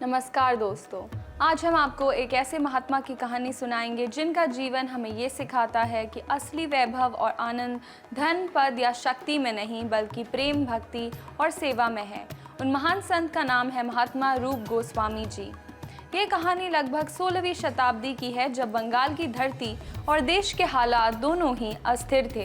नमस्कार दोस्तों, आज हम आपको एक ऐसे महात्मा की कहानी सुनाएंगे जिनका जीवन हमें ये सिखाता है कि असली वैभव और आनंद धन, पद या शक्ति में नहीं बल्कि प्रेम, भक्ति और सेवा में है। उन महान संत का नाम है महात्मा रूप गोस्वामी जी। ये कहानी लगभग 16वीं शताब्दी की है, जब बंगाल की धरती और देश के हालात दोनों ही अस्थिर थे।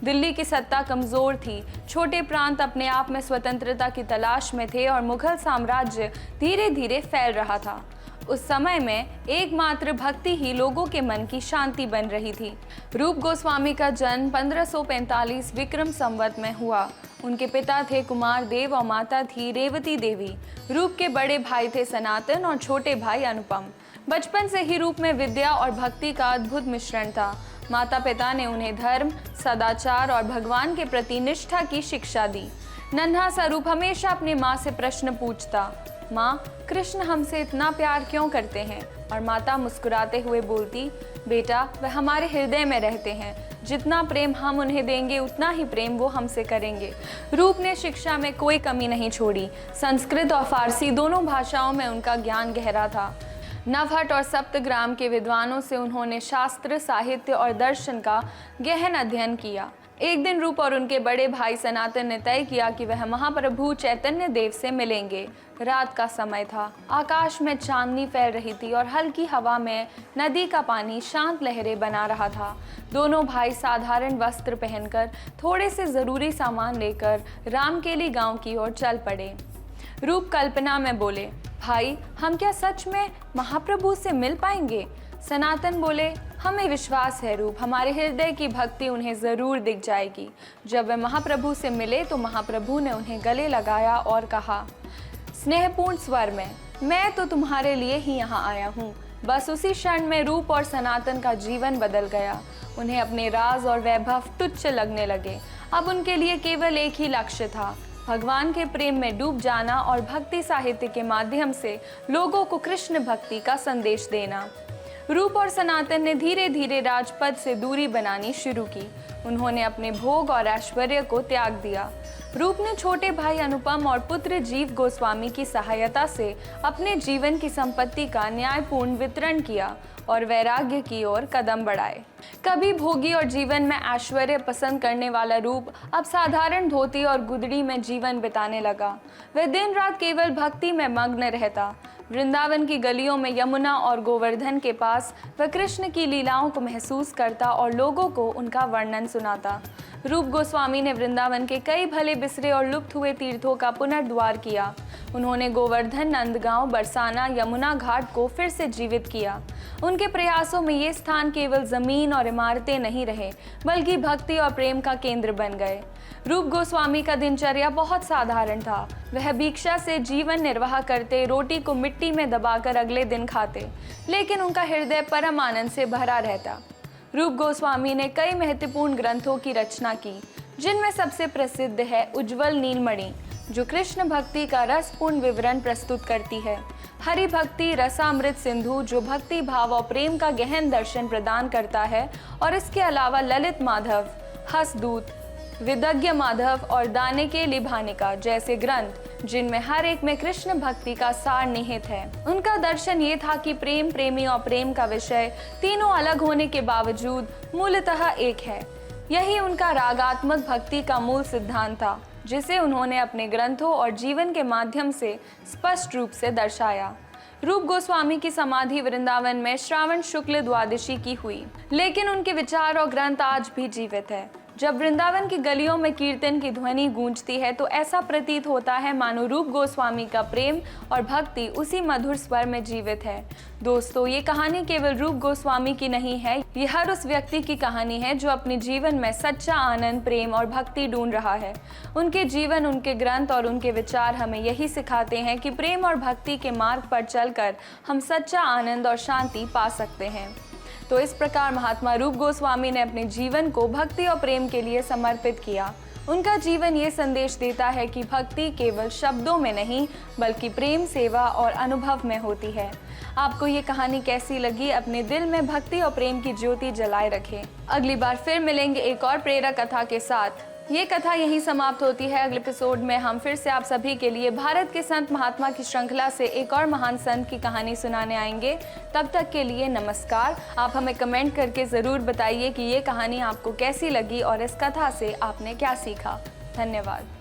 दिल्ली की सत्ता कमज़ोर थी, छोटे प्रांत अपने आप में स्वतंत्रता की तलाश में थे और मुगल साम्राज्य धीरे धीरे फैल रहा था। उस समय में एकमात्र भक्ति ही लोगों के मन की शांति बन रही थी। रूप गोस्वामी का जन्म 1545 विक्रम संवत में हुआ। उनके पिता थे कुमार देव और माता थी रेवती देवी। रूप के बड़े भाई थे सनातन और छोटे भाई अनुपम। बचपन से ही रूप में विद्या और भक्ति का अद्भुत मिश्रण था। माता पिता ने उन्हें धर्म, सदाचार और भगवान के प्रति निष्ठा की शिक्षा दी। नन्हा सा रूप हमेशा अपनी माँ से प्रश्न पूछता, माँ, कृष्ण हमसे इतना प्यार क्यों करते हैं? और माता मुस्कुराते हुए बोलती, बेटा, वह हमारे हृदय में रहते हैं। जितना प्रेम हम उन्हें देंगे उतना ही प्रेम वो हमसे करेंगे। रूप ने शिक्षा में कोई कमी नहीं छोड़ी। संस्कृत और फारसी दोनों भाषाओं में उनका ज्ञान गहरा था। नवहट और सप्तग्राम के विद्वानों से उन्होंने शास्त्र, साहित्य और दर्शन का गहन अध्ययन किया। एक दिन रूप और उनके बड़े भाई सनातन ने तय किया कि वह महाप्रभु चैतन्य देव से मिलेंगे। रात का समय था, आकाश में चांदनी फैल रही थी और हल्की हवा में नदी का पानी शांत लहरें बना रहा था। दोनों भाई साधारण वस्त्र पहनकर थोड़े से ज़रूरी सामान लेकर रामकेली गांव की ओर चल पड़े। रूप कल्पना में बोले, भाई, हम क्या सच में महाप्रभु से मिल पाएंगे? सनातन बोले, हमें विश्वास है रूप, हमारे हृदय की भक्ति उन्हें ज़रूर दिख जाएगी। जब वे महाप्रभु से मिले तो महाप्रभु ने उन्हें गले लगाया और कहा स्नेहपूर्ण स्वर में, मैं तो तुम्हारे लिए ही यहाँ आया हूँ। बस उसी क्षण में रूप और सनातन का जीवन बदल गया। उन्हें अपने राज और वैभव तुच्छ लगने लगे। अब उनके लिए केवल एक ही लक्ष्य था, भगवान के प्रेम में डूब जाना और भक्ति साहित्य के माध्यम से लोगों को कृष्ण भक्ति का संदेश देना। रूप और सनातन ने धीरे धीरे राजपद से दूरी बनानी शुरू की। उन्होंने अपने भोग और ऐश्वर्य को त्याग दिया। रूप ने छोटे भाई अनुपम और पुत्र जीव गोस्वामी की सहायता से अपने जीवन की संपत्ति का न्यायपूर्ण वितरण किया और वैराग्य की ओर कदम बढ़ाए। कभी भोगी और जीवन में ऐश्वर्य पसंद करने वाला रूप अब साधारण धोती और गुदड़ी में जीवन बिताने लगा। वह दिन रात केवल भक्ति में मग्न रहता। वृंदावन की गलियों में यमुना और गोवर्धन के पास वह कृष्ण की लीलाओं को महसूस करता और लोगों को उनका वर्णन सुनाता। रूप गोस्वामी ने वृंदावन के कई भले बिसरे और लुप्त हुए तीर्थों का पुनर्द्वार किया। उन्होंने गोवर्धन, नंदगांव, बरसाना, यमुना घाट को फिर से जीवित किया। उनके प्रयासों में ये स्थान केवल जमीन और इमारतें नहीं रहे, बल्कि भक्ति और प्रेम का केंद्र बन गए। रूप गोस्वामी का दिनचर्या बहुत साधारण था। वह भिक्षा से जीवन निर्वाह करते, रोटी को मिट्टी में दबाकर अगले दिन खाते, लेकिन उनका हृदय परम आनंद से भरा रहता। रूप गोस्वामी ने कई महत्वपूर्ण ग्रंथों की रचना की, जिनमें सबसे प्रसिद्ध है उज्ज्वल नीलमणि, जो कृष्ण भक्ति का रसपूर्ण विवरण प्रस्तुत करती है। हरि भक्ति रसामृत सिंधु, जो भक्ति भाव और प्रेम का गहन दर्शन प्रदान करता है, और इसके अलावा ललित माधव, हसदूत, विदग्ध माधव और दाने के लिभानिका जैसे ग्रंथ, जिनमें हर एक में कृष्ण भक्ति का सार निहित है। उनका दर्शन ये था कि प्रेम, प्रेमी और प्रेम का विषय तीनों अलग होने के बावजूद मूलतः एक है। यही उनका रागात्मक भक्ति का मूल सिद्धांत था, जिसे उन्होंने अपने ग्रंथों और जीवन के माध्यम से स्पष्ट रूप से दर्शाया। रूप गोस्वामी की समाधि वृंदावन में श्रावण शुक्ल द्वादशी की हुई, लेकिन उनके विचार और ग्रंथ आज भी जीवित है। जब वृंदावन की गलियों में कीर्तन की ध्वनि गूंजती है तो ऐसा प्रतीत होता है मानो रूप गोस्वामी का प्रेम और भक्ति उसी मधुर स्वर में जीवित है। दोस्तों, ये कहानी केवल रूप गोस्वामी की नहीं है, ये हर उस व्यक्ति की कहानी है जो अपने जीवन में सच्चा आनंद, प्रेम और भक्ति ढूंढ रहा है। उनके जीवन, उनके ग्रंथ और उनके विचार हमें यही सिखाते हैं कि प्रेम और भक्ति के मार्ग पर चलकर हम सच्चा आनंद और शांति पा सकते हैं। तो इस प्रकार महात्मा रूप गोस्वामी ने अपने जीवन को भक्ति और प्रेम के लिए समर्पित किया। उनका जीवन ये संदेश देता है कि भक्ति केवल शब्दों में नहीं, बल्कि प्रेम, सेवा और अनुभव में होती है। आपको ये कहानी कैसी लगी? अपने दिल में भक्ति और प्रेम की ज्योति जलाए रखें। अगली बार फिर मिलेंगे एक और प्रेरक कथा के साथ। ये कथा यहीं समाप्त होती है। अगले एपिसोड में हम फिर से आप सभी के लिए भारत के संत महात्मा की श्रृंखला से एक और महान संत की कहानी सुनाने आएंगे। तब तक के लिए नमस्कार। आप हमें कमेंट करके ज़रूर बताइए कि ये कहानी आपको कैसी लगी और इस कथा से आपने क्या सीखा। धन्यवाद।